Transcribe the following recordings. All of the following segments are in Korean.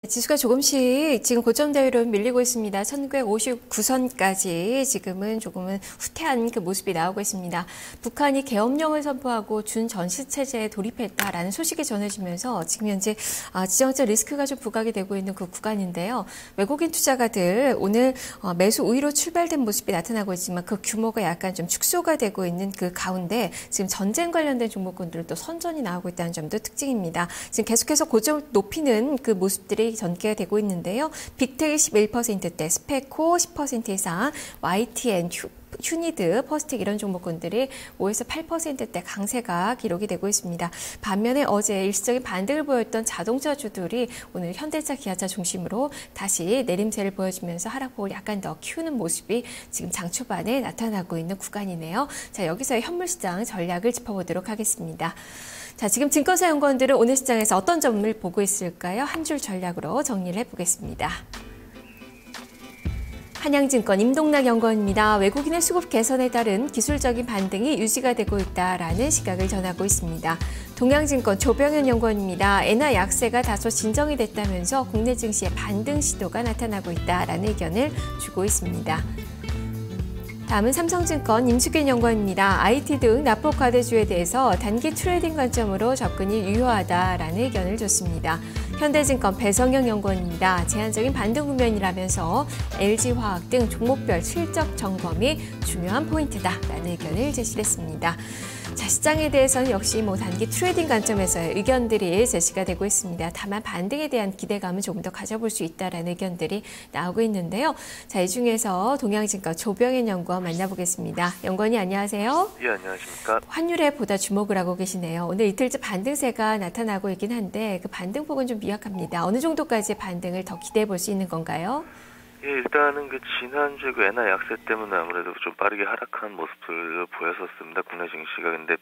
지수가 조금씩 지금 고점대로 밀리고 있습니다. 1959선까지 지금은 조금은 후퇴한 그 모습이 나오고 있습니다. 북한이 계엄령을 선포하고 준 전시체제에 돌입했다라는 소식이 전해지면서 지금 현재 지정적 리스크가 좀 부각이 되고 있는 그 구간인데요. 외국인 투자가들 오늘 매수 우위로 출발된 모습이 나타나고 있지만 그 규모가 약간 좀 축소가 되고 있는 그 가운데 지금 전쟁 관련된 종목군들은 또 선전이 나오고 있다는 점도 특징입니다. 지금 계속해서 고점 높이는 그 모습들이 전개가 되고 있는데요. 빅텍이 11%대, 스페코 10% 이상, YTN, 휴니드, 퍼스텍 이런 종목군들이 5에서 8%대 강세가 기록이 되고 있습니다. 반면에 어제 일시적인 반등을 보였던 자동차주들이 오늘 현대차, 기아차 중심으로 다시 내림세를 보여주면서 하락폭을 약간 더 키우는 모습이 지금 장 초반에 나타나고 있는 구간이네요. 자, 여기서의 현물시장 전략을 짚어보도록 하겠습니다. 자, 지금 증권사 연구원들은 오늘 시장에서 어떤 점을 보고 있을까요? 한 줄 전략으로 정리를 해보겠습니다. 한양증권 임동락 연구원입니다. 외국인의 수급 개선에 따른 기술적인 반등이 유지가 되고 있다라는 시각을 전하고 있습니다. 동양증권 조병현 연구원입니다. 엔화 약세가 다소 진정이 됐다면서 국내 증시의 반등 시도가 나타나고 있다라는 의견을 주고 있습니다. 다음은 삼성증권 임수균 연구원입니다. IT 등 납폭과대주에 대해서 단기 트레이딩 관점으로 접근이 유효하다라는 의견을 줬습니다. 현대증권 배성영 연구원입니다. 제한적인 반등 국면이라면서 LG화학 등 종목별 실적 점검이 중요한 포인트다라는 의견을 제시했습니다. 자, 시장에 대해서는 역시 단기 트레이딩 관점에서의 의견들이 제시가 되고 있습니다. 다만 반등에 대한 기대감은 조금 더 가져볼 수 있다라는 의견들이 나오고 있는데요. 자, 이 중에서 동양증권 조병현 연구원 만나보겠습니다. 연구원이 안녕하세요. 예, 안녕하십니까. 환율에 보다 주목을 하고 계시네요. 오늘 이틀째 반등세가 나타나고 있긴 한데 그 반등폭은 좀 미약합니다. 어느 정도까지의 반등을 더 기대해 볼 수 있는 건가요? 예, 일단은 지난주 엔화 약세 때문에 아무래도 좀 빠르게 하락한 모습을 보였었습니다. 국내 증시가. 근데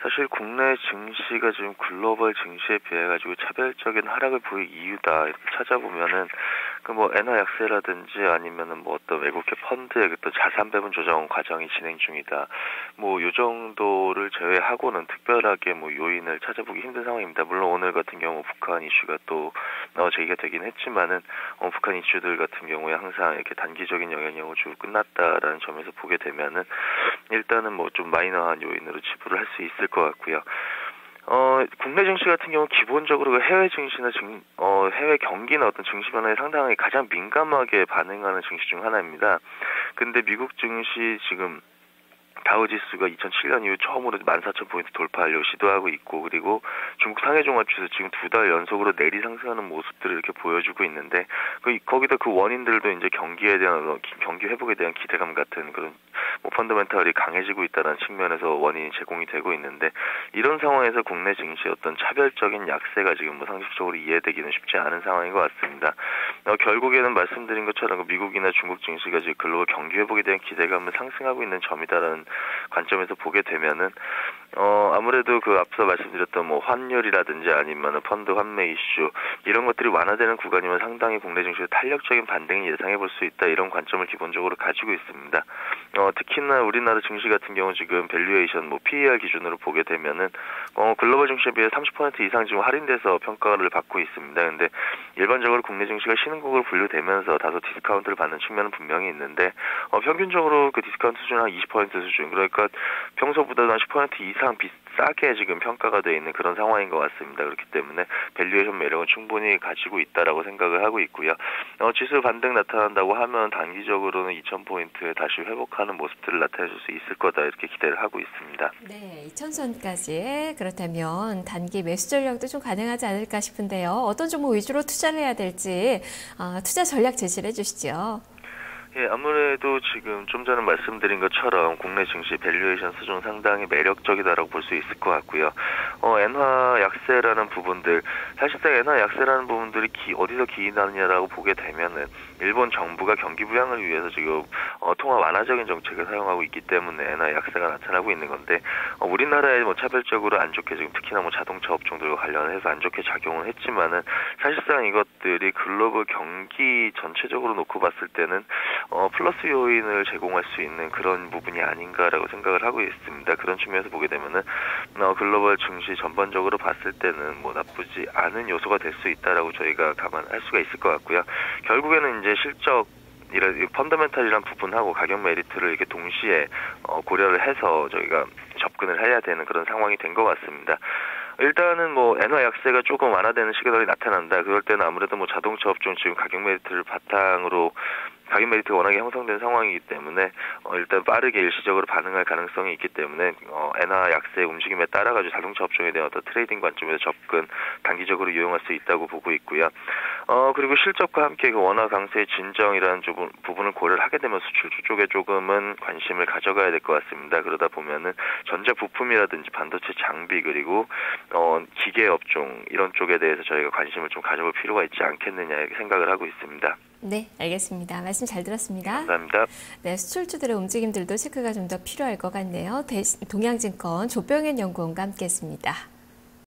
사실 국내 증시가 지금 글로벌 증시에 비해 가지고 차별적인 하락을 보일 이유다 이렇게 찾아보면은 엔화 약세라든지 아니면은 어떤 외국계 펀드의 또 자산 배분 조정 과정이 진행 중이다. 요 정도를 제외하고는 특별하게 요인을 찾아보기 힘든 상황입니다. 물론 오늘 같은 경우 북한 이슈가 또 제기가 되긴 했지만은 북한 이슈들 같은 경우에 항상 이렇게 단기적인 영향력을 주고 끝났다라는 점에서 보게 되면은 일단은 좀 마이너한 요인으로 치부를 할 수 있을 것 같고요. 국내 증시 같은 경우 기본적으로 해외 증시나 해외 경기나 어떤 증시 변화에 상당히 가장 민감하게 반응하는 증시 중 하나입니다. 근데 미국 증시 지금 다우지수가 2007년 이후 처음으로 14,000포인트 돌파하려고 시도하고 있고, 그리고 중국 상해종합지수 지금 2달 연속으로 내리 상승하는 모습들을 이렇게 보여주고 있는데, 거기다 그 원인들도 이제 경기 회복에 대한 기대감 같은 그런 펀더멘탈이 강해지고 있다는 측면에서 원인이 제공이 되고 있는데, 이런 상황에서 국내 증시의 어떤 차별적인 약세가 지금 상식적으로 이해되기는 쉽지 않은 상황인 것 같습니다. 결국에는 말씀드린 것처럼 미국이나 중국 증시가 지금 글로벌 경기 회복에 대한 기대감을 상승하고 있는 점이다라는 관점에서 보게 되면은 아무래도 앞서 말씀드렸던 환율이라든지 아니면 펀드 환매 이슈 이런 것들이 완화되는 구간이면 상당히 국내 증시의 탄력적인 반등이 예상해 볼 수 있다, 이런 관점을 기본적으로 가지고 있습니다. 특히나 우리나라 증시 같은 경우 지금 밸류에이션 PER 기준으로 보게 되면은 글로벌 증시에 비해 30% 이상 지금 할인돼서 평가를 받고 있습니다. 근데 일반적으로 국내 증시가 신흥국으로 분류되면서 다소 디스카운트를 받는 측면은 분명히 있는데 평균적으로 그 디스카운트 수준은 한 20% 수준, 그러니까 평소보다 한 10% 이상 싸게 지금 평가가 되어 있는 그런 상황인 것 같습니다. 그렇기 때문에 밸류에이션 매력은 충분히 가지고 있다라고 생각을 하고 있고요. 지수 반등 나타난다고 하면 단기적으로는 2,000포인트에 다시 회복하는 모습들을 나타낼 수 있을 거다, 이렇게 기대를 하고 있습니다. 네, 2,000선까지 그렇다면 단기 매수 전략도 좀 가능하지 않을까 싶은데요. 어떤 종목 위주로 투자를 해야 될지 투자 전략 제시를 해주시죠. 예, 아무래도 지금 좀 전에 말씀드린 것처럼 국내 증시 밸류에이션 수준 상당히 매력적이다라고 볼 수 있을 것 같고요. 엔화 약세라는 부분들, 사실상 엔화 약세라는 부분들이 어디서 기인하느냐라고 보게 되면은 일본 정부가 경기 부양을 위해서 지금 통화 완화적인 정책을 사용하고 있기 때문에 엔화 약세가 나타나고 있는 건데, 우리나라에 차별적으로 안 좋게 지금 특히나 자동차 업종들과 관련해서 안 좋게 작용을 했지만은 사실상 이것들이 글로벌 경기 전체적으로 놓고 봤을 때는 플러스 요인을 제공할 수 있는 그런 부분이 아닌가라고 생각을 하고 있습니다. 그런 측면에서 보게 되면은 글로벌 증시 전반적으로 봤을 때는 뭐 나쁘지 않은 요소가 될 수 있다라고 저희가 감안할 수가 있을 것 같고요. 결국에는 이제 실적 이런 펀더멘탈이란 부분하고 가격 메리트를 이렇게 동시에 고려를 해서 저희가 접근을 해야 되는 그런 상황이 된 것 같습니다. 일단은 뭐 엔화 약세가 조금 완화되는 시그널이 나타난다. 그럴 때는 아무래도 뭐 자동차 업종 지금 가격 메리트를 바탕으로 가격 메리트가 워낙에 형성된 상황이기 때문에 일단 빠르게 일시적으로 반응할 가능성이 있기 때문에 엔화 약세의 움직임에 따라 가지고 자동차 업종에 대한 어떤 트레이딩 관점에서 접근 단기적으로 이용할 수 있다고 보고 있고요. 그리고 실적과 함께 그 원화 강세의 진정이라는 부분을 고려를 하게 되면 수출주 쪽에 조금은 관심을 가져가야 될 것 같습니다. 그러다 보면은 전자 부품이라든지 반도체 장비 그리고 기계 업종 이런 쪽에 대해서 저희가 관심을 좀 가져볼 필요가 있지 않겠느냐 이렇게 생각을 하고 있습니다. 네, 알겠습니다. 말씀 잘 들었습니다. 감사합니다. 네, 수출주들의 움직임들도 체크가 좀 더 필요할 것 같네요. 동양증권 조병현 연구원과 함께했습니다.